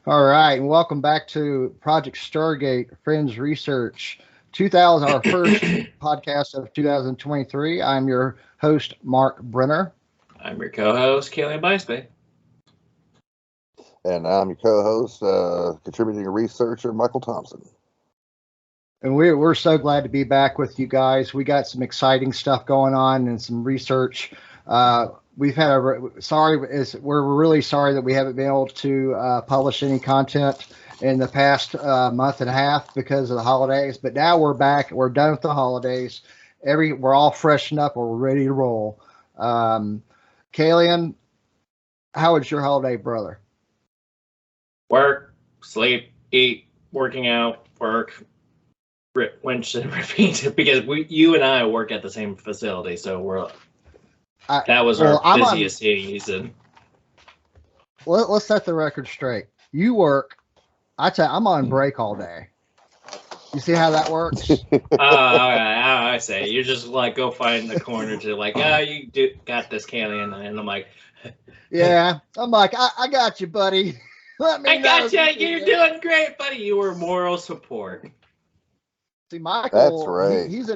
All right, and welcome back to Project Stargate Friends Research 2000, our first podcast of 2023. I'm your host, Mark Brenner. I'm your co-host, Kaylee Biceby. And I'm your co-host, contributing researcher, Michael Thompson. And we're so glad to be back with you guys. We got some exciting stuff going on and some research. We've had we're really sorry that we haven't been able to publish any content in the past month and a half because of the holidays. But now we're back. We're done with the holidays. We're all freshened up. We're ready to roll. Kalian, how was your holiday, brother? Work, sleep, eat, working out, work, rinse and repeat. Because you and I work at the same facility, so that was our busiest season. Let's set the record straight. You work. I'm on break all day. You see how that works? I say you're just like go find the corner to like, you got this, Kalian, and I'm like, yeah. I'm like, I got you, buddy. I got you. You're doing great, buddy. You were moral support. See, Michael, that's right. He's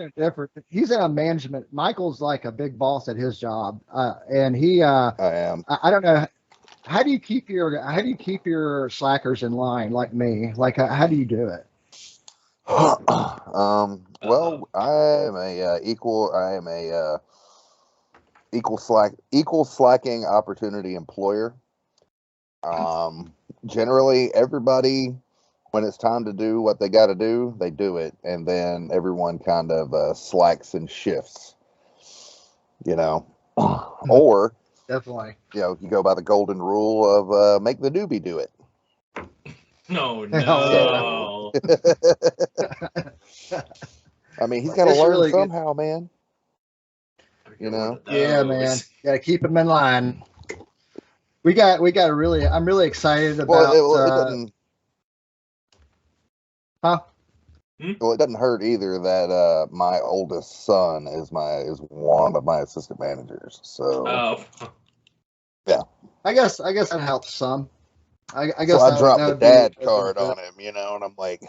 in a management. Michael's like a big boss at his job, and he. I am. I don't know. How do you keep your slackers in line like me? Like, how do you do it? Well, I am a equal slacking opportunity employer. Generally, everybody, when it's time to do what they got to do, they do it, and then everyone kind of slacks and shifts, or definitely, you go by the golden rule of make the newbie do it. No. I mean, he's got to learn really somehow, good. Man. Yeah, man. Got to keep him in line. We got really. I'm really excited about. It doesn't. Huh? Well, it doesn't hurt either that my oldest son is one of my assistant managers. So. Yeah. I guess that helps some. I guess so I dropped the dad card on him, and I'm like,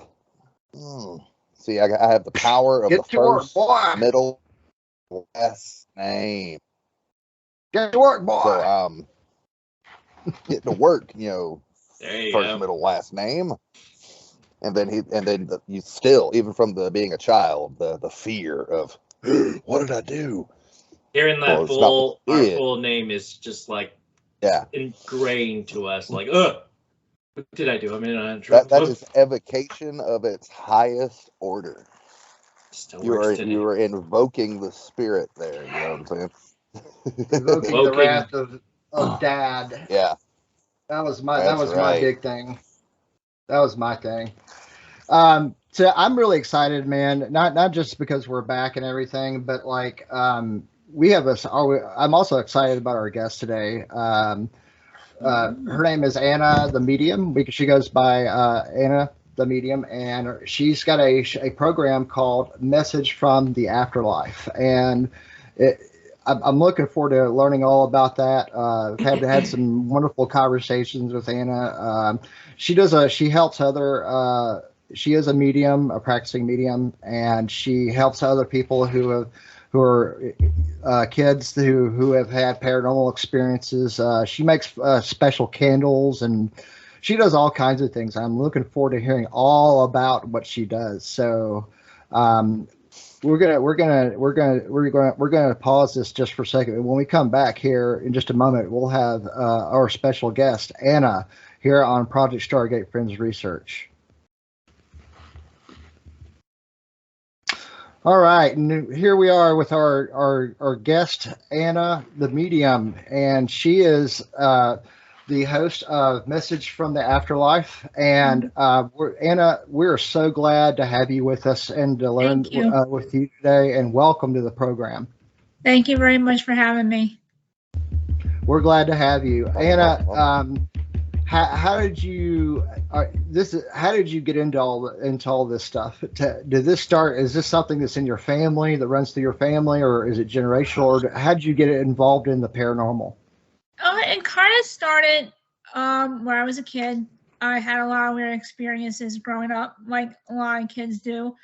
see, I have the power of the first, middle, last name. Get to work, boy. So getting to work, there first, middle, last name, and then you still, even from being a child, the fear of what did I do? Hearing that our full name is just like ingrained to us. Like, what did I do? I mean, that is evocation of its highest order. You are invoking the spirit there. You know what I'm saying? Invoking the wrath of dad. Yeah, that was my big thing. That was my thing. So I'm really excited, man. Not just because we're back and everything, but like we have I'm also excited about our guest today. Her name is Anna the Medium. She goes by Anna the Medium, and she's got a program called Message from the Afterlife, and I'm looking forward to learning all about that. Had some wonderful conversations with Anna. She helps other. She is a medium, a practicing medium, and she helps other people who are kids who have had paranormal experiences. She makes special candles, and she does all kinds of things. I'm looking forward to hearing all about what she does. So we're gonna pause this just for a second. When we come back here in just a moment, we'll have our special guest Anna here on Project Stargate Friends Research. All right, and here we are with our guest, Anna the Medium, and she is the host of Message from the Afterlife. And Anna, we're so glad to have you with us and to learn with you today, and welcome to the program. Thank you very much for having me. We're glad to have you. Anna, how did you get into all this stuff? Did this start? Is this something that's in your family, that runs through your family, or is it generational? Or how did you get involved in the paranormal? It kind of started where I was a kid. I had a lot of weird experiences growing up, like a lot of kids do.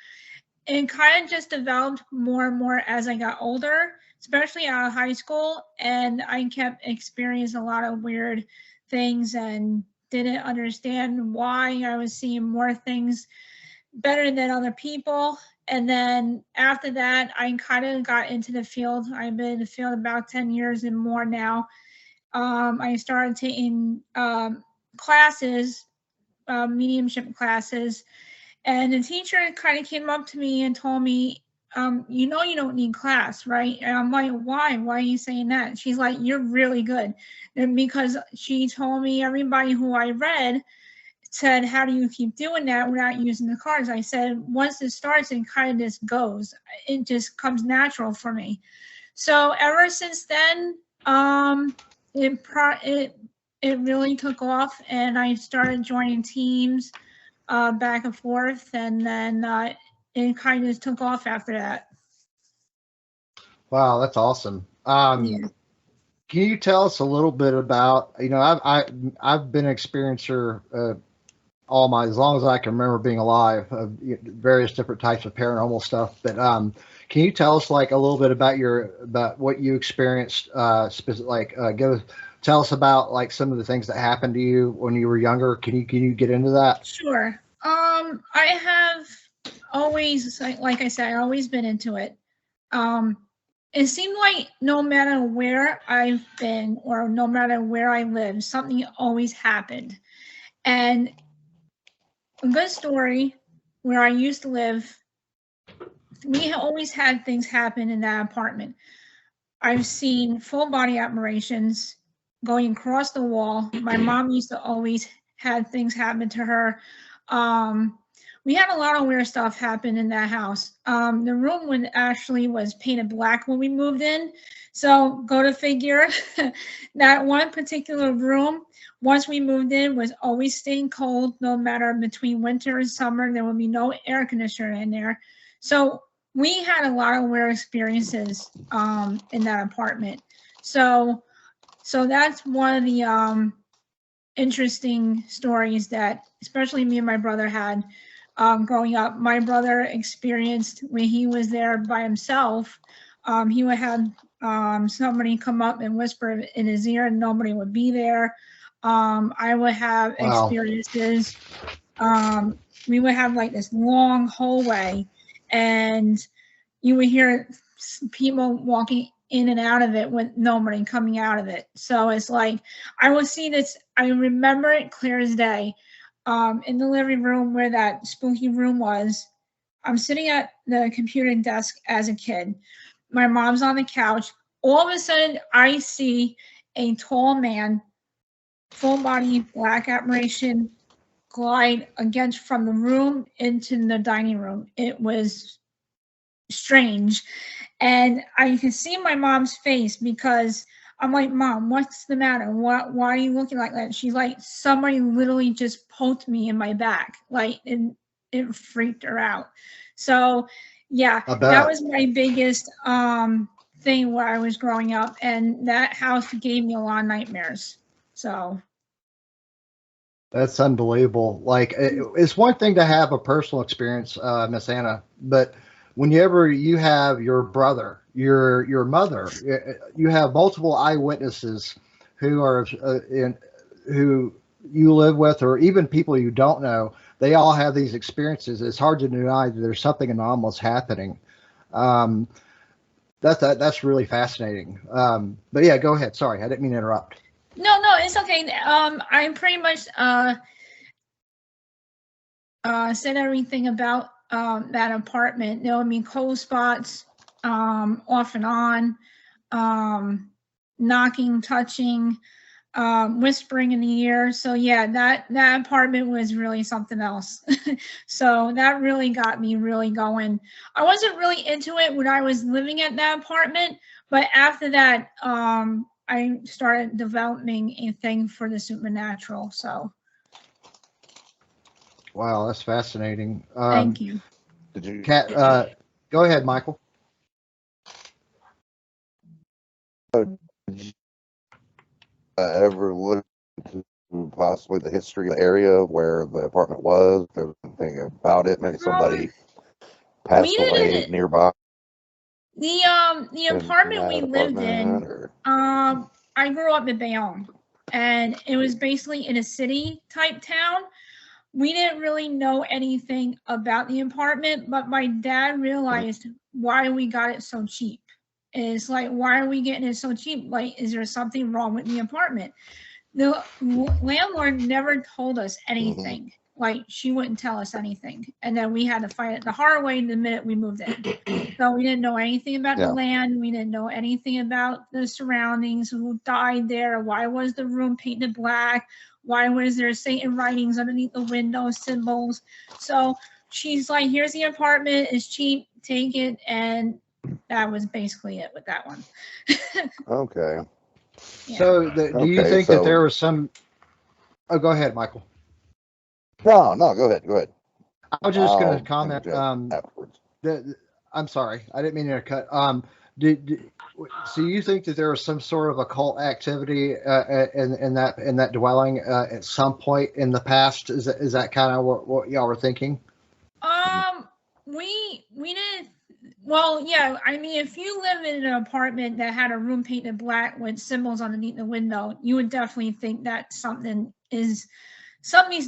It kind of just developed more and more as I got older, especially out of high school. And I kept experiencing a lot of weird things and didn't understand why I was seeing more things better than other people. And then after that, I kind of got into the field. I've been in the field about 10 years and more now. I started taking classes, mediumship classes, and the teacher kind of came up to me and told me, you know, you don't need class, right? And I'm like, why? Why are you saying that? She's like, you're really good. And because she told me everybody who I read said, how do you keep doing that without using the cards? I said, once it starts, it kind of just goes. It just comes natural for me. So ever since then, it really took off, and I started joining teams back and forth, and then it kind of took off after that. Wow, that's awesome. Yeah. Can you tell us a little bit about, you know, I've been an experiencer as long as I can remember being alive, various different types of paranormal stuff. But can you tell us like a little bit about what you experienced? Tell us about like some of the things that happened to you when you were younger. Can you get into that? Sure. I have always, like I said, I've always been into it. It seemed like no matter where I've been or no matter where I lived, something always happened. And a good story, where I used to live, we always had things happen in that apartment. I've seen full body apparitions going across the wall. My mom used to always have things happen to her. We had a lot of weird stuff happen in that house. The room actually was painted black when we moved in. So go to figure, that one particular room, once we moved in, was always staying cold, no matter between winter and summer. There would be no air conditioner in there. So we had a lot of weird experiences in that apartment. So that's one of the interesting stories that especially me and my brother had growing up. My brother experienced when he was there by himself, he would have somebody come up and whisper in his ear and nobody would be there. I would have experiences. We would have like this long hallway and you would hear people walking in and out of it with nobody coming out of it. So it's like, I would see this, I remember it clear as day. In the living room where that spooky room was, I'm sitting at the computer desk as a kid. My mom's on the couch. All of a sudden, I see a tall man, full body, black apparition, glide from the room into the dining room. It was strange. And I can see my mom's face because I'm like, Mom, what's the matter? Why are you looking like that? She's like, somebody literally just poked me in my back. Like, and it freaked her out. So yeah, that was my biggest thing where I was growing up, and that house gave me a lot of nightmares. So that's unbelievable. Like, it's one thing to have a personal experience, Miss Anna, but whenever you have your brother, your mother, you have multiple eyewitnesses who are who you live with, or even people you don't know, they all have these experiences. It's hard to deny that there's something anomalous happening. That's really fascinating. But yeah, go ahead. Sorry, I didn't mean to interrupt. No, it's okay. I pretty much said everything about that apartment. There would be cold spots off and on, knocking, touching, whispering in the ear. So yeah, that apartment was really something else. So that really got me really going. I wasn't really into it when I was living at that apartment, but after that, I started developing a thing for the supernatural. So. Wow, that's fascinating. Thank you. Go ahead, Michael. Ever look into possibly the history of the area where the apartment was? There's anything about it? Maybe somebody passed away nearby. The apartment we lived in, I grew up in Bayonne, and it was basically in a city type town. We didn't really know anything about the apartment, but my dad realized why we got it so cheap. It's like, why are we getting it so cheap? Like, is there something wrong with the apartment? The landlord never told us anything. Like, she wouldn't tell us anything. And then we had to fight it the hard way the minute we moved in. So we didn't know anything about the land. We didn't know anything about the surroundings, who died there, why was the room painted black, why was there Satan writings underneath the window, symbols. So she's like, here's the apartment, it's cheap, take it. And that was basically it with that one. Okay. Yeah. So do you think that there was some... Oh, go ahead, Michael. No, go ahead. I was just going to comment. Afterwards. I'm sorry, I didn't mean to cut. So you think that there was some sort of occult activity in that dwelling at some point in the past? Is that kind of what y'all were thinking? We didn't. Well, yeah. I mean, if you live in an apartment that had a room painted black with symbols underneath the window, you would definitely think that something's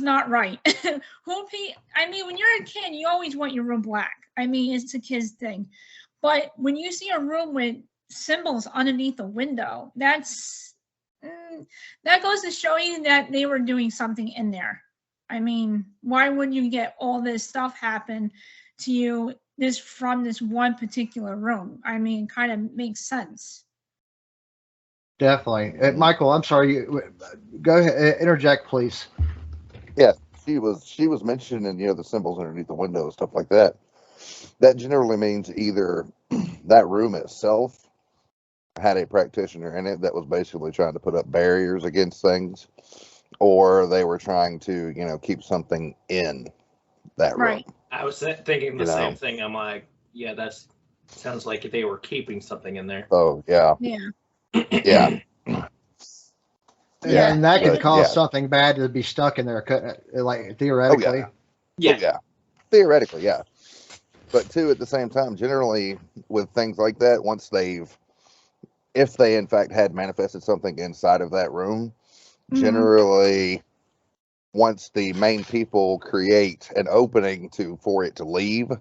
not right. I mean, when you're a kid, you always want your room black. I mean, it's a kid's thing. But when you see a room with symbols underneath the window, that goes to show you that they were doing something in there. I mean, why would you get all this stuff happen to you from this one particular room? I mean, it kind of makes sense. Definitely. Michael, I'm sorry. Go ahead. Interject, please. Yeah, she was mentioning, the symbols underneath the window, stuff like that. That generally means either that room itself had a practitioner in it that was basically trying to put up barriers against things, or they were trying to, keep something in that room. Right. I was thinking the same thing. I'm like, yeah, that sounds like they were keeping something in there. Oh, yeah. Yeah. Yeah, and that could cause something bad to be stuck in there, like theoretically. Yeah. Theoretically, yeah. But too, at the same time, generally with things like that, if they in fact had manifested something inside of that room, generally, once the main people create an opening for it to leave,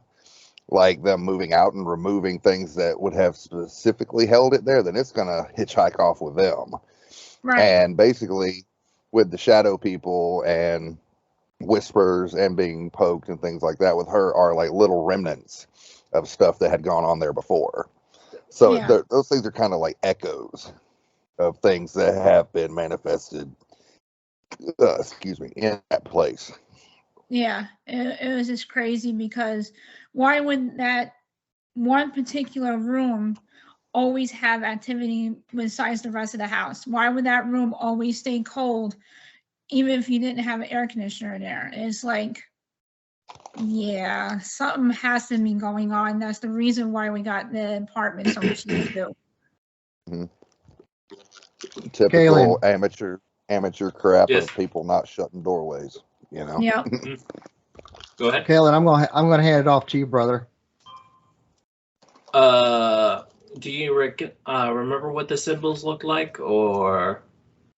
like them moving out and removing things that would have specifically held it there, then it's going to hitchhike off with them. Right. And basically, with the shadow people and whispers and being poked and things like that with her are like little remnants of stuff that had gone on there before. So those things are kind of like echoes of things that have been manifested, in that place. Yeah, it was just crazy because why would that one particular room always have activity besides the rest of the house? Why would that room always stay cold even if you didn't have an air conditioner in there? It's like, yeah, something has to be going on. That's the reason why we got the apartment so cheap too. Typical Kaylin. amateur crap of people not shutting doorways. Yep. Go ahead, Kaylin. I'm gonna hand it off to you, brother. Do you remember what the symbols look like, or?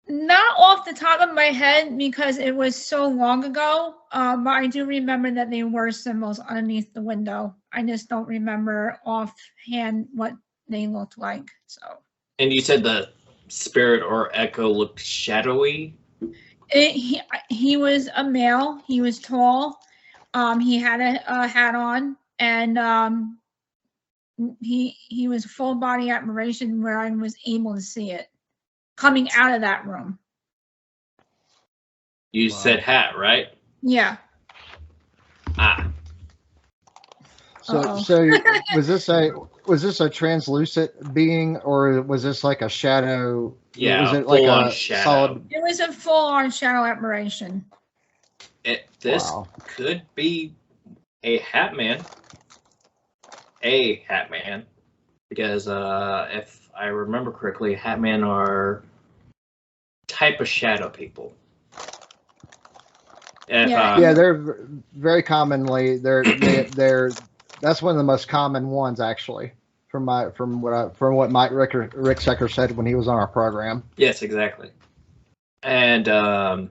Not off the top of my head because it was so long ago, but I do remember that they were symbols underneath the window. I just don't remember offhand what they looked like. So. And you said the spirit or echo looked shadowy? He was a male. He was tall. He had a hat on, and he was full body admiration where I was able to see it coming out of that room. You said hat, right? Yeah. So was this a translucent being, or was this like a shadow? Yeah, was it like a shadow. Solid? It was a full-on shadow admiration. This could be a hat man. Because if I remember correctly, hat men are type of shadow people. Yeah, they're very commonly they're that's one of the most common ones actually from what Mike Ricksecker said when he was on our program. Yes, exactly. And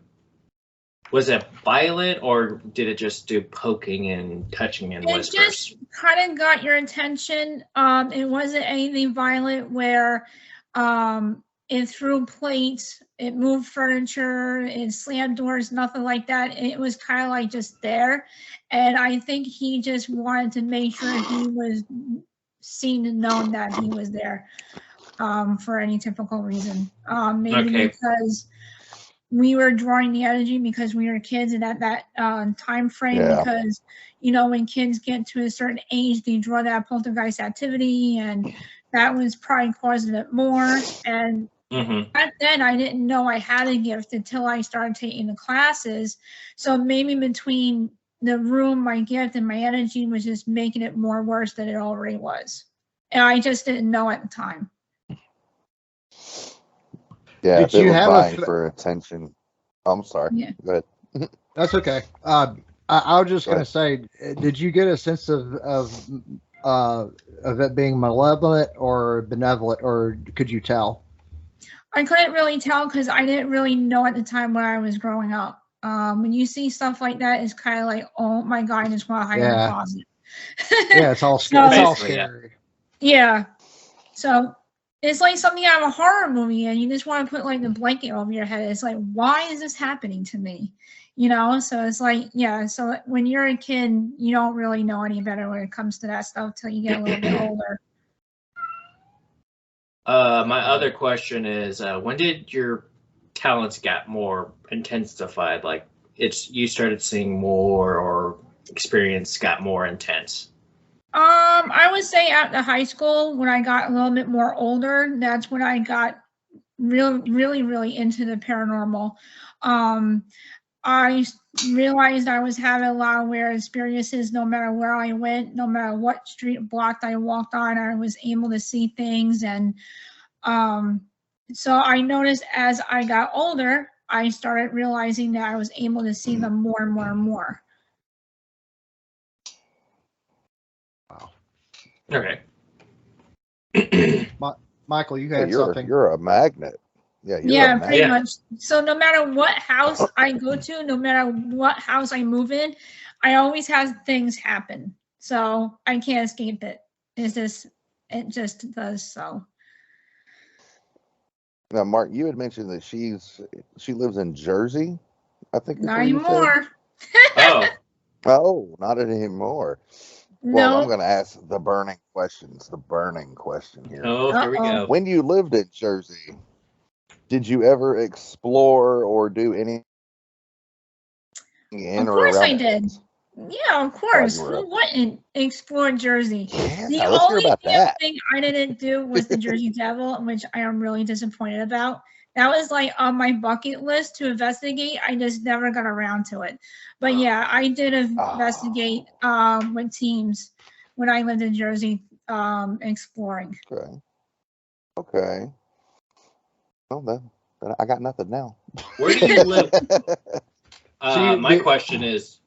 was it violent, or did it just do poking and touching and whispers? It just kind of got your attention. It wasn't anything violent where it threw plates, it moved furniture, it slammed doors, nothing like that. It was kind of like just there. And I think he just wanted to make sure he was seen and known that he was there for any typical reason. Maybe because we were drawing the energy because we were kids and at that time frame, because, you know, when kids get to a certain age, they draw that poltergeist activity, and that was probably causing it more. And back then I didn't know I had a gift until I started taking the classes. So maybe between the room, my gift, and my energy was just making it more worse than it already was. And I just didn't know at the time. Yeah, if it was vying for attention. I'm sorry. Yeah. Go ahead. That's okay. I was just going to say, did you get a sense of it being malevolent or benevolent, or could you tell? I couldn't really tell because I didn't really know at the time when I was growing up. When you see stuff like that, it's kind of like, oh my God, I just want to hide in the closet. Yeah, it's all scary. It's all scary. Yeah. So it's like something out of a horror movie, and you just want to put like the blanket over your head. It's like, why is this happening to me? You know, so it's like, yeah. So when you're a kid, you don't really know any better when it comes to that stuff till you get a little bit older. My other question is, when did your talents get more intensified? Like, you started seeing more, or experience got more intense? I would say after high school, when I got a little bit more older, that's when I got really into the paranormal. I realized I was having a lot of weird experiences. No matter where I went, no matter what street block I walked on, I was able to see things. And so I noticed as I got older, I started realizing that I was able to see them more and more and more. Wow. Okay. Michael, you had something. You're a magnet. Yeah, pretty much. So no matter what house I go to, no matter what house I move in, I always have things happen. So I can't escape it. It just does so. Now, Mark, you had mentioned that she lives in Jersey, I think. Not anymore. Oh, not anymore. Well, I'm going to ask the burning questions. The burning question here. Oh, here we go. When you lived in Jersey, did you ever explore or do any? Of course I did. Yeah, of course. Who wouldn't explore Jersey? Yeah, the only thing I didn't do was the Jersey Devil, which I am really disappointed about. That was like on my bucket list to investigate. I just never got around to it. But yeah, I did investigate with teams when I lived in Jersey, exploring. Okay. Well, then I got nothing now. Where do you live? My question is,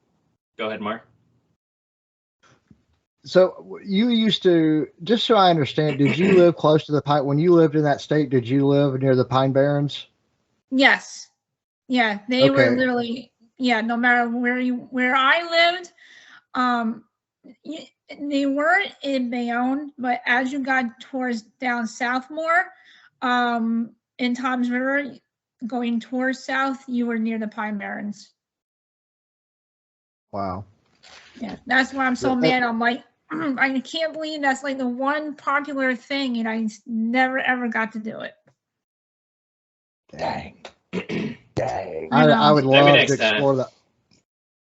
go ahead, Mark. So you used to, just so I understand, did you live close to the Pine? When you lived in that state, did you live near the Pine Barrens? Yes. Yeah, they were literally, no matter where I lived, they weren't in Bayonne, but as you got towards down south more, in Toms River, going towards south, you were near the Pine Barrens. Wow. Yeah, that's why I'm so mad. I'm like, I can't believe that's like the one popular thing, and I never ever got to do it. Dang. Dang. I would love to explore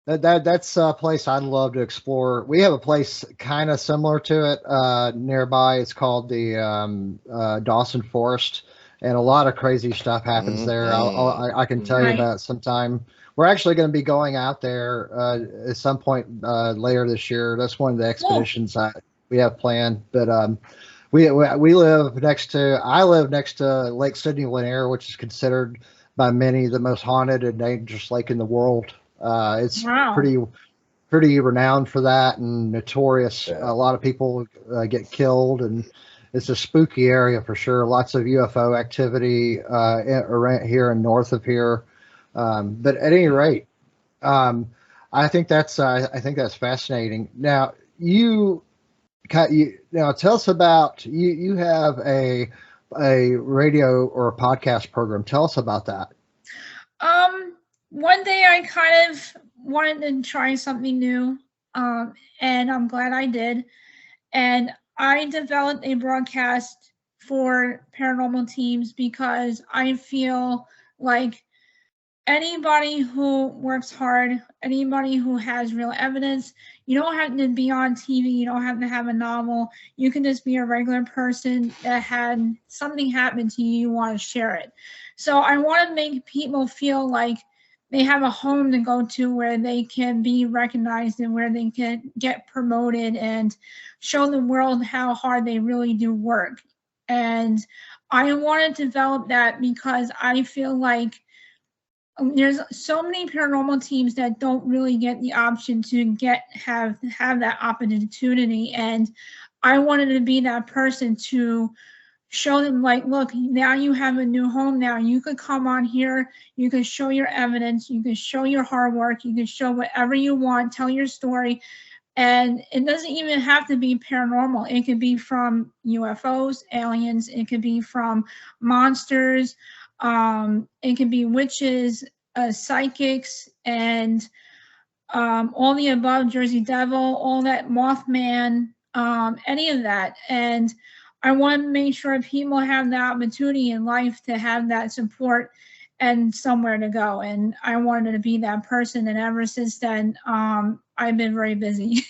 that. That's a place I'd love to explore. We have a place kind of similar to it nearby. It's called the Dawson Forest, and a lot of crazy stuff happens there. I can tell you about it sometime. We're actually going to be going out there at some point later this year. That's one of the expeditions we have planned. But we live next to. I live next to Lake Sidney Lanier, which is considered by many the most haunted and dangerous lake in the world. It's pretty renowned for that and notorious. Yeah. A lot of people get killed, and it's a spooky area for sure. Lots of UFO activity around here and north of here. But at any rate, I think that's fascinating. Now now tell us about you have a radio or a podcast program. Tell us about that. One day I kind of wanted to try something new, and I'm glad I did. And I developed a broadcast for paranormal teams because I feel like anybody who works hard, anybody who has real evidence, you don't have to be on TV, you don't have to have a novel. You can just be a regular person that had something happen to you, you want to share it. So I want to make people feel like they have a home to go to where they can be recognized and where they can get promoted and show the world how hard they really do work. And I want to develop that because I feel like there's so many paranormal teams that don't really get the option to have that opportunity, and I wanted to be that person to show them, like, look, now you have a new home. Now you could come on here, you can show your evidence, you can show your hard work, you can show whatever you want, tell your story. And it doesn't even have to be paranormal. It could be from UFOs, aliens, it could be from monsters, it can be witches, psychics, and all the above, Jersey Devil, all that, Mothman, any of that. And I want to make sure people have the opportunity in life to have that support and somewhere to go. And I wanted to be that person. And ever since then, I've been very busy.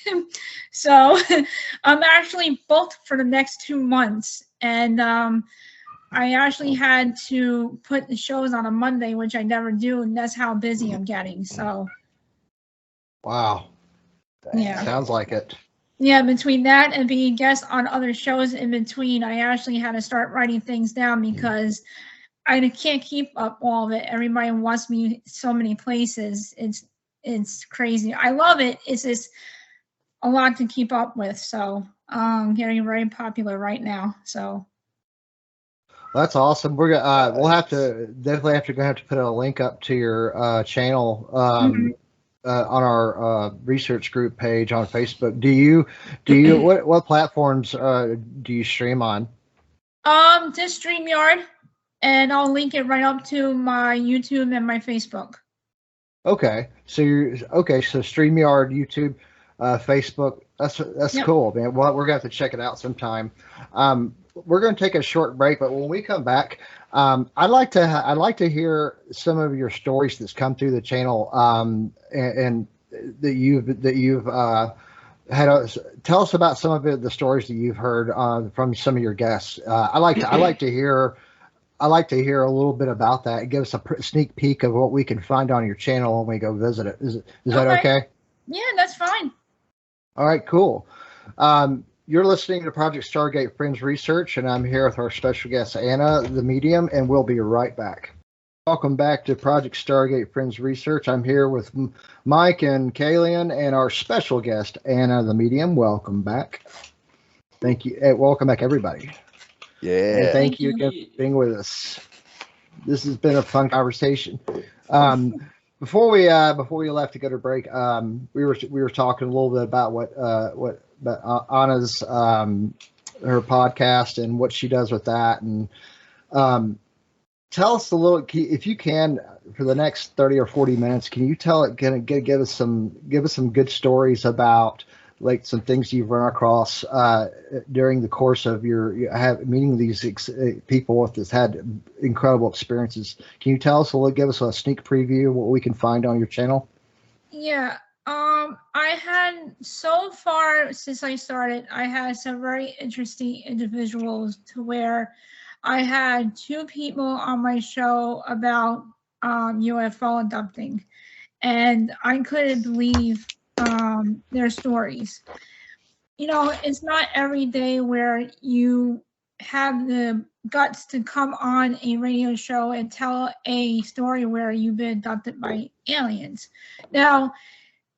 So I'm actually booked for the next 2 months. And I actually had to put the shows on a Monday, which I never do, and that's how busy I'm getting. So, wow, yeah, sounds like it. Yeah, between that and being a guest on other shows in between, I actually had to start writing things down because I can't keep up all of it. Everybody wants me so many places. It's crazy. I love it. It's just a lot to keep up with. So, getting very popular right now. So. That's awesome. We're gonna we'll definitely have to put a link up to your channel on our research group page on Facebook. Do you what platforms do you stream on? Just StreamYard, and I'll link it right up to my YouTube and my Facebook. Okay, so StreamYard, YouTube, Facebook. That's cool, man. Well, we're gonna have to check it out sometime. We're going to take a short break, but when we come back, I'd like to hear some of your stories that's come through the channel, and that you've had. Tell us about some of the stories that you've heard from some of your guests. I like to hear a little bit about that. Give us a sneak peek of what we can find on your channel when we go visit it. Is that okay? Yeah, that's fine. All right, cool. You're listening to Project Stargate Friends Research, and I'm here with our special guest, Anna, the medium, and we'll be right back. Welcome back to Project Stargate Friends Research. I'm here with Mike and Kalian and our special guest, Anna, the medium. Welcome back. Thank you. Welcome back, everybody. Yeah. And thank you again for being with us. This has been a fun conversation. Before we left to go to break, we were talking a little bit about what Anna's her podcast and what she does with that, and tell us a little, if you can, for the next 30 or 40 minutes. Can you give us some good stories about, like, some things you've run across during the course of your meeting these people that's had incredible experiences? Can you tell us give us a sneak preview of what we can find on your channel? Yeah. I had, so far since I started, I had some very interesting individuals to where I had 2 people on my show about UFO abducting, and I couldn't believe their stories. You know, it's not every day where you have the guts to come on a radio show and tell a story where you've been abducted by aliens. Now,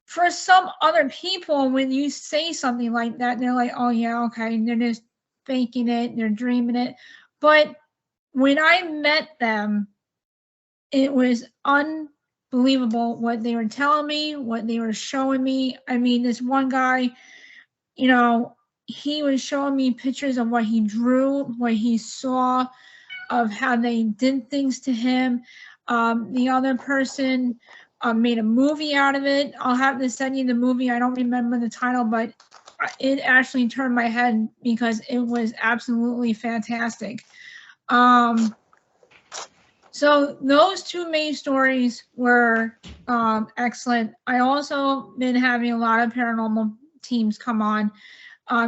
for some other people, when you say something like that, they're like, oh yeah, okay, and they're just faking it, they're dreaming it. But when I met them, it was unbelievable what they were telling me, what they were showing me. I mean, this one guy, you know, he was showing me pictures of what he drew, what he saw, of how they did things to him. The other person made a movie out of it. I'll have to send you the movie. I don't remember the title, but it actually turned my head because it was absolutely fantastic. So those two main stories were excellent. I also been having a lot of paranormal teams come on.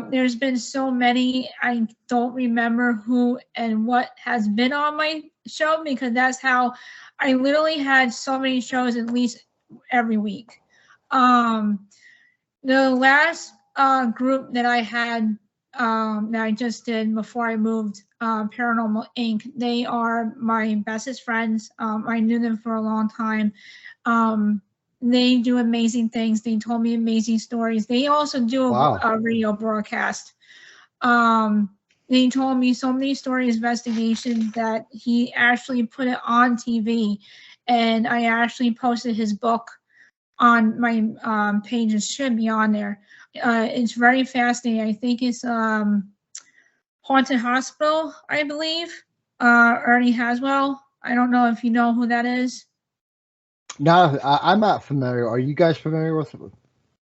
There's been so many, I don't remember who and what has been on my show, because that's how I literally had so many shows at least every week. The last group that I had that I just did before I moved, Paranormal Inc., they are my bestest friends. I knew them for a long time. They do amazing things. They told me amazing stories. They also do a radio broadcast. They told me so many stories, investigations, that he actually put it on TV. And I actually posted his book on my page. It should be on there. It's very fascinating. I think it's Haunted Hospital, I believe. Ernie Haswell. I don't know if you know who that is. No, I'm not familiar. Are you guys familiar with it?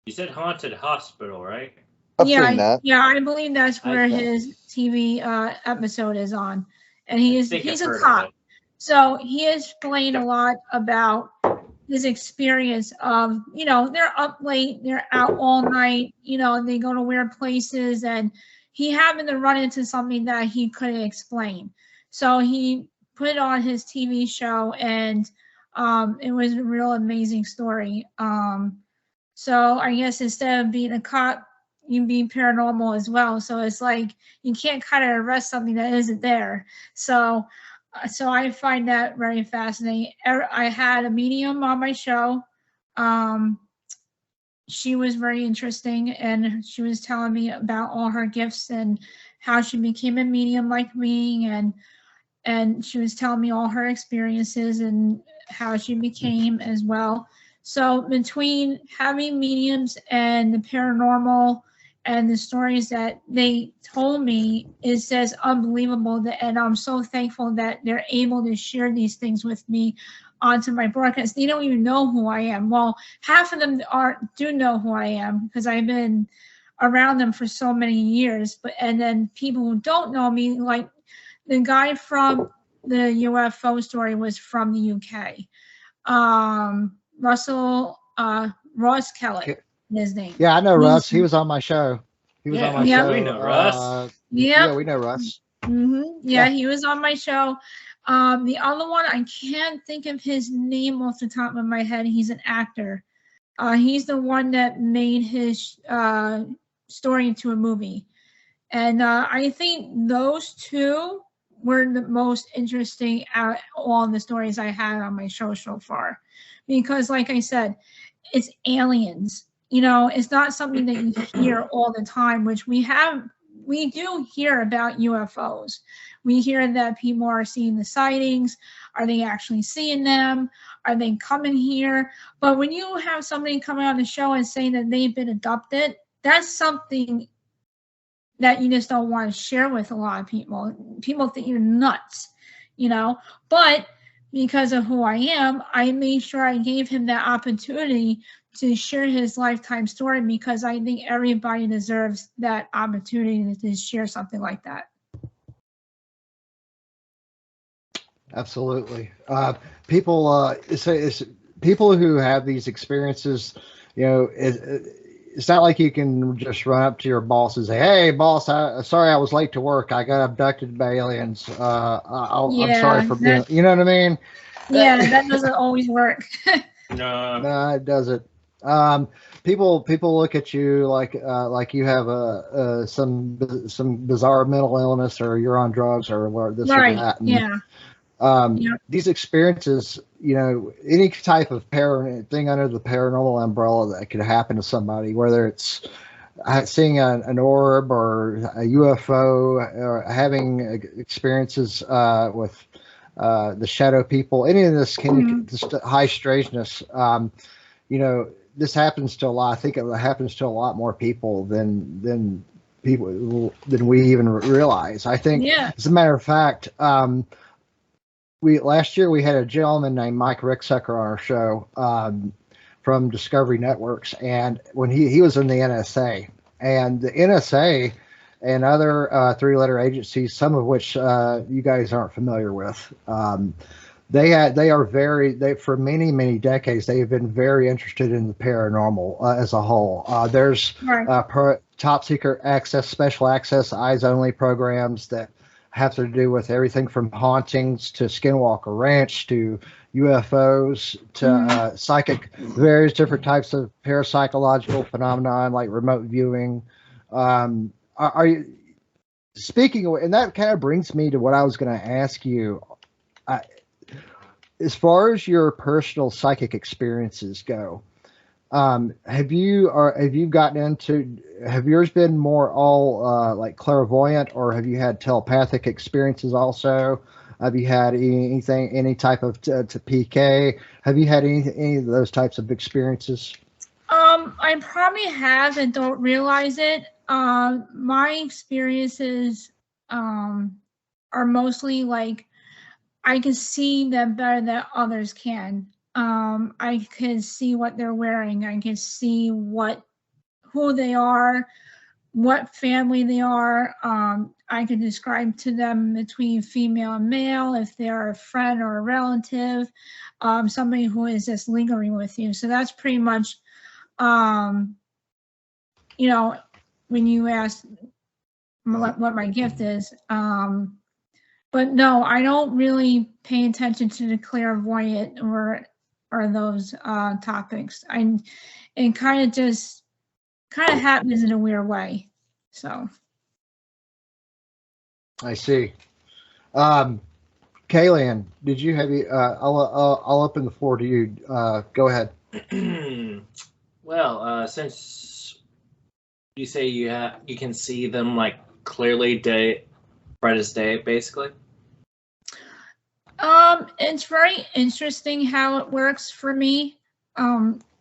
You said Haunted Hospital, right? I've seen that. Yeah, I believe that's where his TV episode is on. And he's a cop. So he explained a lot about his experience of, you know, they're up late, they're out all night, you know, and they go to weird places, and he happened to run into something that he couldn't explain. So he put it on his TV show, and it was a real amazing story. So I guess instead of being a cop, you be paranormal as well. So it's like you can't kind of arrest something that isn't there. So I find that very fascinating. I had a medium on my show. She was very interesting, and she was telling me about all her gifts and how she became a medium like me, and she was telling me all her experiences and how she became as well. So between having mediums and the paranormal and the stories that they told me, it says unbelievable. And I'm so thankful that they're able to share these things with me onto my broadcast. They don't even know who I am. Well, half of them do know who I am, because I've been around them for so many years. And then people who don't know me, like the guy from the UFO story was from the UK. Ross Kellett, his name. Yeah, I know Russ. He was on my show. He was on my show. We know Russ. Yeah, we know Russ. Yeah, he was on my show. The other one, I can't think of his name off the top of my head. He's an actor. He's the one that made his story into a movie. And I think those two were the most interesting out of all the stories I had on my show so far. Because like I said, it's aliens. You know, it's not something that you hear all the time, which we do hear about UFOs. We hear that people are seeing the sightings. Are they actually seeing them? Are they coming here? But when you have somebody coming on the show and saying that they've been abducted, that's something that you just don't want to share with a lot of people. People think you're nuts, you know. But because of who I am, I made sure I gave him that opportunity to share his lifetime story, because I think everybody deserves that opportunity to share something like that. Absolutely. People people who have these experiences, you know, it's not like you can just run up to your boss and say, "Hey, boss, sorry I was late to work. I got abducted by aliens. I'm sorry for being," you know what I mean? Yeah, that doesn't always work. No, it doesn't. People look at you like you have some bizarre mental illness, or you're on drugs, or this or that. And, yeah. These experiences, any type of thing under the paranormal umbrella that could happen to somebody, whether it's seeing an orb or a UFO, or having experiences with the shadow people, any of this just high strangeness, this happens to a lot. I think it happens to a lot more people than we even realize. I think, as a matter of fact, last year we had a gentleman named Mike Ricksecker on our show from Discovery Networks, and when he was in the NSA, and the NSA and other 3-letter agencies, some of which you guys aren't familiar with, for many decades they have been very interested in the paranormal as a whole. There's top secret access, special access, eyes only programs that have to do with everything from hauntings to Skinwalker Ranch to UFOs to various different types of parapsychological phenomenon like remote viewing. Are you speaking of, and that kind of brings me to what I was going to ask you. As far as your personal psychic experiences go, have yours been more all like clairvoyant, or have you had telepathic experiences also? Have you had any type of to PK? Have you had any of those types of experiences? I probably have and don't realize it. My experiences are mostly like I can see them better than others can. I can see what they're wearing. I can see who they are, what family they are. I can describe to them between female and male, if they're a friend or a relative, somebody who is just lingering with you. So that's pretty much, when you ask what my gift is. But no, I don't really pay attention to the clairvoyant or those topics. It kind of happens in a weird way. So I see. Kaylan, did you have? I'll open the floor to you. Go ahead. Well, since you say you can see them like clearly bright as day, basically. It's very interesting how it works for me.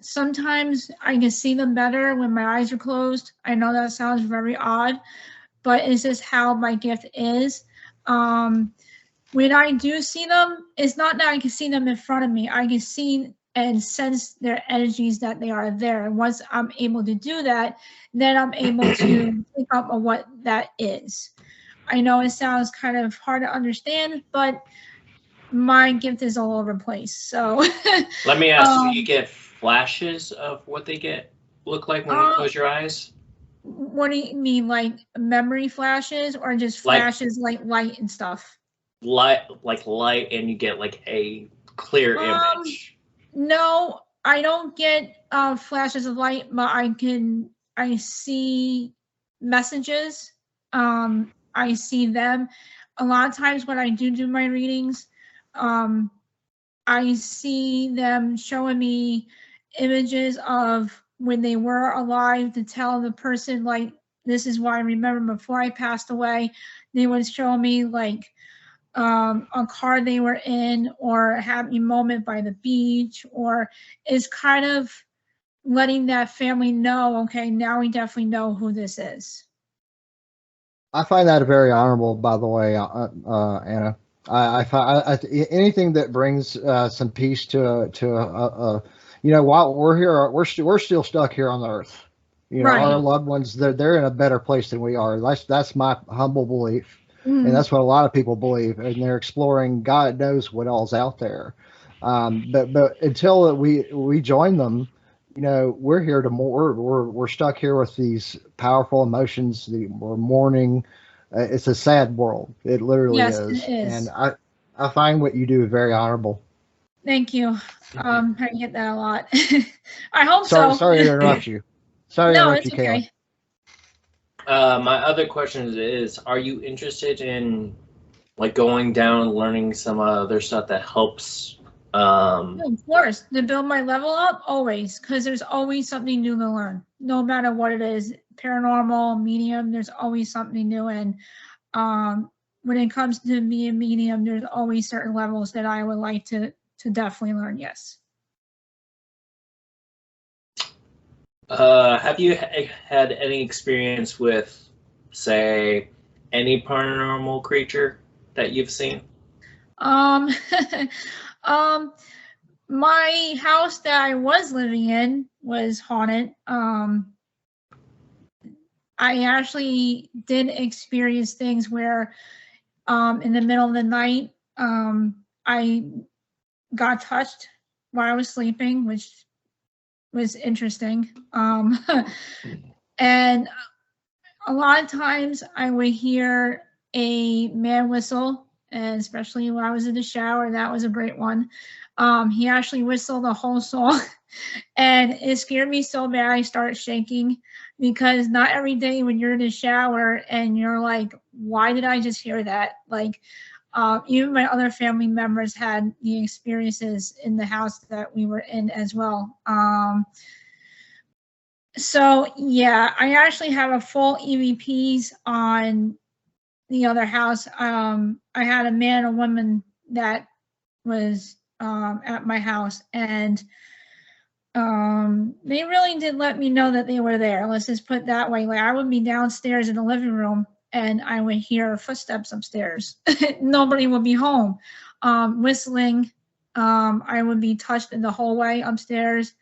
Sometimes I can see them better when my eyes are closed. I know that sounds very odd, but it's just how my gift is. When I do see them, it's not that I can see them in front of me. I can see and sense their energies that they are there. And once I'm able to do that, then I'm able to pick up on what that is. I know it sounds kind of hard to understand, but my gift is all over the place. So let me ask, do you get flashes of what they look like when you close your eyes? What do you mean, like memory flashes, or just flashes like light and stuff? Light, and you get like a clear image. No, I don't get flashes of light, but I see messages. I see them. A lot of times when I do my readings, I see them showing me images of when they were alive to tell the person, like, this is what I remember before I passed away. They would show me like a car they were in, or a happy moment by the beach, or is kind of letting that family know, okay, now we definitely know who this is. I find that very honorable, by the way, Anna. I anything that brings some peace to while we're here, we're still stuck here on the earth. Our loved ones, they're in a better place than we are. That's my humble belief, and that's what a lot of people believe, and they're exploring. God knows what all's out there, but until we join them, we're here to more. We're stuck here with these powerful emotions. We're mourning. It's a sad world. It literally is. It is. And I find what you do very honorable. Thank you. I get that a lot. I hope sorry, so. Sorry to interrupt you. Sorry to No, interrupt it's you, Kayla. okay. My other question is, are you interested in like going down and learning some other stuff that helps? Of course, to build my level up, always, because there's always something new to learn, no matter what it is. Paranormal, medium, there's always something new. And when it comes to being medium, there's always certain levels that I would like to definitely learn. Yes. Have you had any experience with, say, any paranormal creature that you've seen? My house that I was living in was haunted. I actually did experience things where, in the middle of the night, I got touched while I was sleeping, which was interesting. And a lot of times I would hear a man whistle, and especially when I was in the shower, that was a great one. He actually whistled the whole song, and it scared me so bad I started shaking, because not every day when you're in the shower and you're like, why did I just hear that? Like, even my other family members had the experiences in the house that we were in as well. So yeah, I actually have a full EVPs on the other house. I had a man and a woman that was at my house, and they really did let me know that they were there. Let's just put it that way. Like, I would be downstairs in the living room and I would hear footsteps upstairs. Nobody would be home. Whistling. I would be touched in the hallway upstairs.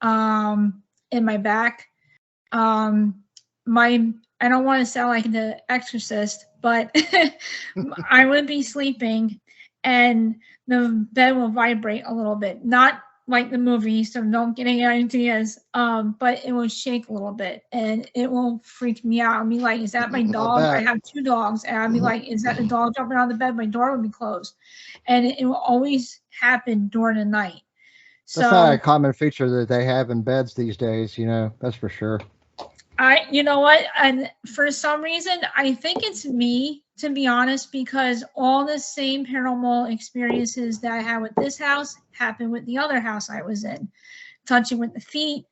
In my back. I don't want to sound like the Exorcist, but I would be sleeping and the bed will vibrate a little bit. Not like the movie, so don't get any ideas. But it will shake a little bit and it will freak me out. I'll be like, is that my dog? I have 2 dogs, and I'll be like, is that the dog jumping on the bed? My door would be closed. And it will always happen during the night. That's not a common feature that they have in beds these days, that's for sure. You know what? And for some reason, I think it's me, to be honest, because all the same paranormal experiences that I had with this house happened with the other house I was in. Touching with the feet,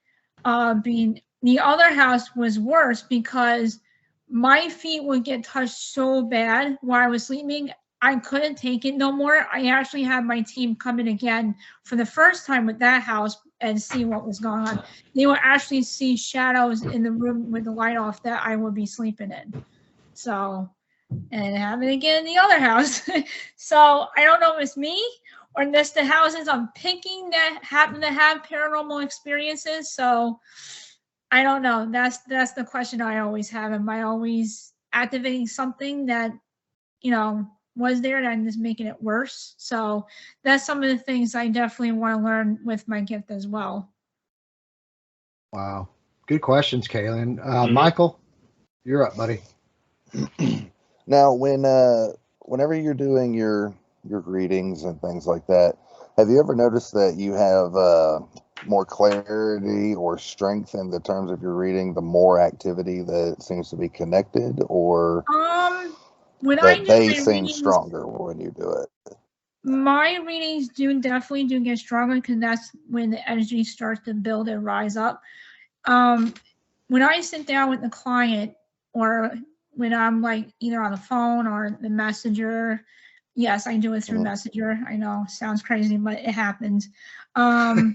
being the other house was worse because my feet would get touched so bad while I was sleeping. I couldn't take it no more. I actually had my team come in again for the first time with that house and see what was going on. They would actually see shadows in the room with the light off that I would be sleeping in. So, and it happened again in the other house. So I don't know if it's me or just the houses I'm picking that happen to have paranormal experiences. So I don't know. That's the question I always have. Am I always activating something that, was there and I'm just making it worse? So that's some of the things I definitely want to learn with my gift as well. Wow. Good questions, Kaylin. Michael, you're up, buddy. Now, whenever you're doing your readings and things like that, have you ever noticed that you have more clarity or strength in the terms of your reading, the more activity that seems to be connected, or when that they seem readings, stronger when you do it? My readings definitely get stronger because that's when the energy starts to build and rise up. When I sit down with the client, or when I'm like either on the phone or the messenger, yes, I do it through messenger. I know, sounds crazy, but it happens. So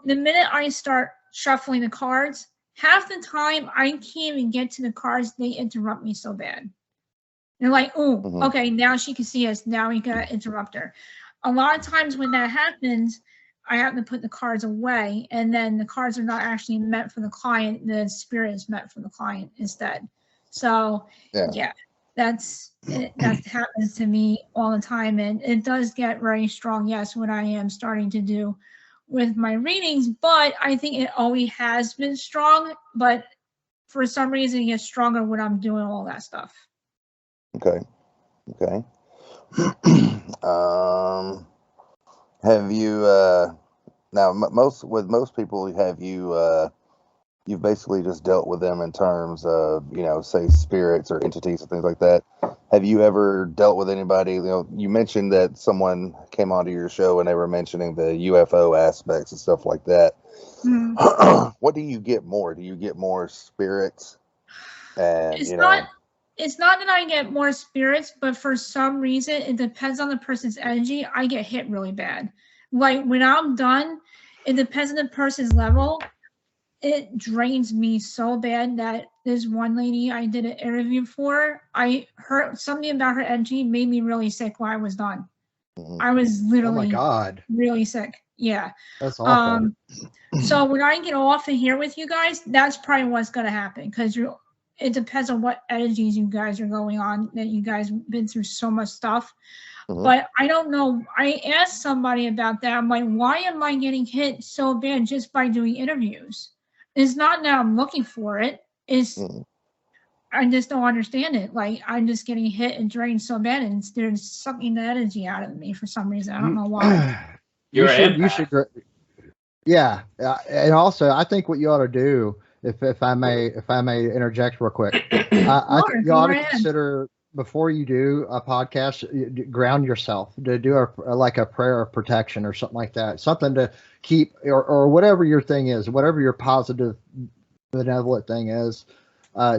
the minute I start shuffling the cards, half the time I can't even get to the cards. They interrupt me so bad. They're like, oh, okay, now she can see us. Now we gotta interrupt her. A lot of times when that happens, I have to put the cards away, and then the cards are not actually meant for the client. The spirit is meant for the client instead. So yeah, that happens to me all the time, and it does get very strong. Yes, what I am starting to do with my readings, but I think it always has been strong. But for some reason, it gets stronger when I'm doing all that stuff. Okay. Have you now with most people have you you've basically just dealt with them in terms of, say spirits or entities and things like that. Have you ever dealt with anybody? You mentioned that someone came onto your show and they were mentioning the UFO aspects and stuff like that. Mm. What do you get more? Do you get more spirits? And it's not that I get more spirits, but for some reason, it depends on the person's energy. I get hit really bad. Like when I'm done, it depends on the person's level. It drains me so bad that this one lady I did an interview for, I heard something about her energy made me really sick while I was done. Mm-hmm. I was literally, oh my God, really sick. Yeah. That's awful. So when I get off of here with you guys, that's probably what's going to happen, because it depends on what energies you guys are going on, that you guys been through so much stuff. Mm-hmm. But I don't know. I asked somebody about that. I'm like, why am I getting hit so bad just by doing interviews? It's not that I'm looking for it. It's I just don't understand it. Like I'm just getting hit and drained so bad, and they're sucking the energy out of me for some reason. I don't know why. You should. Yeah, and also I think what you ought to do, if I may interject real quick, I think you ought to consider, before you do a podcast, ground yourself, to do like a prayer of protection or something like that, something to keep, or whatever your thing is, whatever your positive, benevolent thing is.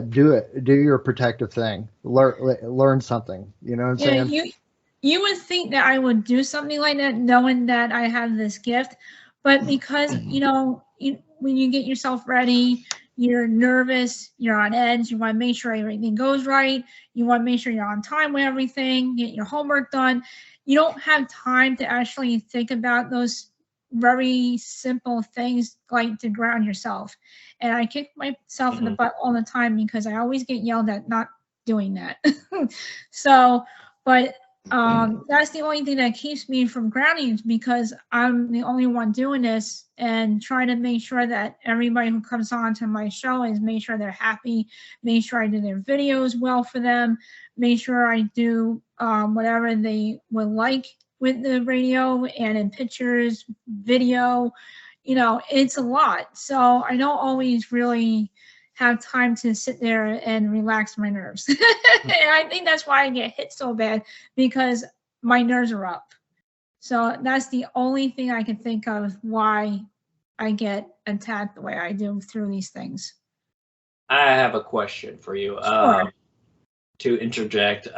Do your protective thing. Learn something. You know what I'm saying? You would think that I would do something like that, knowing that I have this gift, but because when you get yourself ready, you're nervous, you're on edge, you want to make sure everything goes right, you want to make sure you're on time with everything, get your homework done. You don't have time to actually think about those very simple things, like to ground yourself. And I kick myself in the butt all the time because I always get yelled at not doing that. So, but that's the only thing that keeps me from grounding, because I'm the only one doing this and trying to make sure that everybody who comes on to my show is make sure they're happy, make sure I do their videos well for them, make sure I do whatever they would like with the radio and in pictures, video. It's a lot. So I don't always really have time to sit there and relax my nerves. And I think that's why I get hit so bad, because my nerves are up. So that's the only thing I can think of why I get attacked the way I do through these things. I have a question for you. Sure. To interject,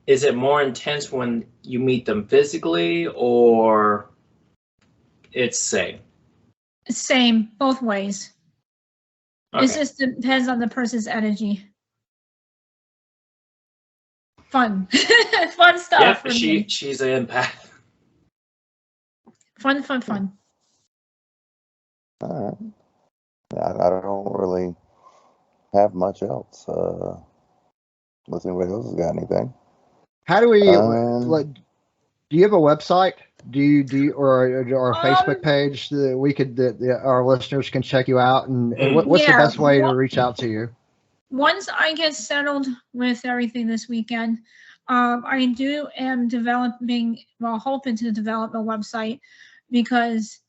is it more intense when you meet them physically, or it's same? Same, both ways. Okay. It just depends on the person's energy. Fun. Fun stuff. Yeah, she's an empath. All Fun. right. I don't really have much else. Unless anybody else has got anything. How do we? Do you have a website? Do you or a Facebook page that we could our listeners can check you out? And what's the best way to reach out to you? Once I get settled with everything this weekend, am hoping to develop a website, because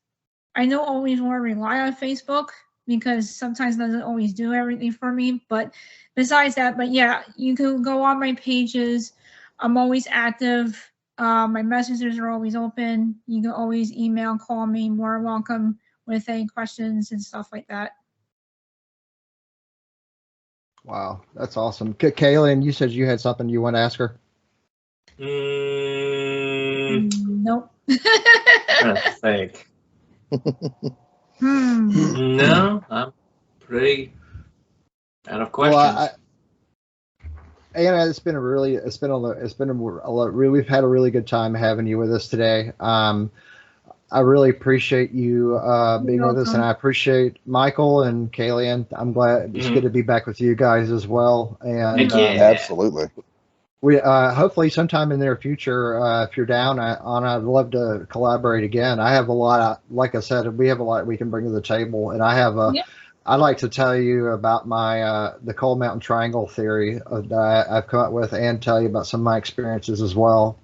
I don't always want to rely on Facebook, because sometimes it doesn't always do everything for me. But besides that, yeah, you can go on my pages. I'm always active. My messages are always open. You can always email, call me. More welcome with any questions and stuff like that. Wow, that's awesome. Kaylin, you said you had something you want to ask her? Nope. That's fake. No, I'm pretty out of questions. Anna, we've had a really good time having you with us today. I really appreciate you being with us, and I appreciate Michael and Kaylin. I'm glad it's good to be back with you guys as well. And absolutely. We hopefully sometime in the near future, if you're down, I'd love to collaborate again. I have a lot. Like I said, we have a lot we can bring to the table, and I I'd like to tell you about my the Cold Mountain Triangle theory that I've come up with, and tell you about some of my experiences as well.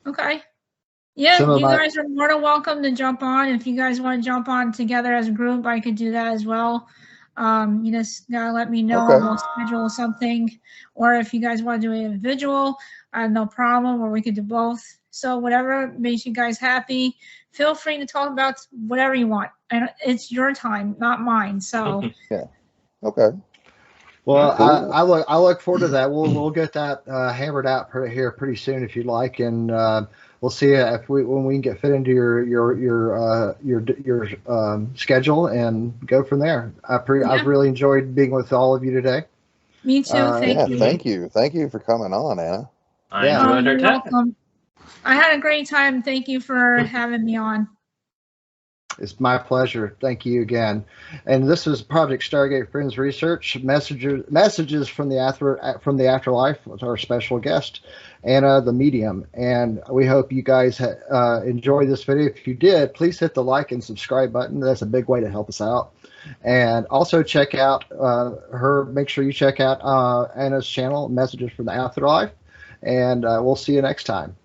Okay. Yeah, you guys are more than welcome to jump on. If you guys want to jump on together as a group, I could do that as well. You just gotta let me know. Okay. We'll schedule something. Or if you guys want to do it individual, I have no problem, or we could do both. So whatever makes you guys happy, feel free to talk about whatever you want. And it's your time, not mine. So Yeah. Okay. Well, Cool. I look forward to that. We'll get that hammered out here pretty soon if you'd like, and we'll see if when we can get fit into your schedule and go from there. I've really enjoyed being with all of you today. Me too. Thank you. Thank you for coming on, Anna. I enjoyed our time. Welcome. I had a great time. Thank you for having me on. It's my pleasure. Thank you again. And this is Project Stargate Friends Research messages from the afterlife with our special guest, Anna the Medium. And we hope you guys enjoyed this video. If you did, please hit the like and subscribe button. That's a big way to help us out. And also check out make sure you check out Anna's channel, Messages from the Afterlife. And we'll see you next time.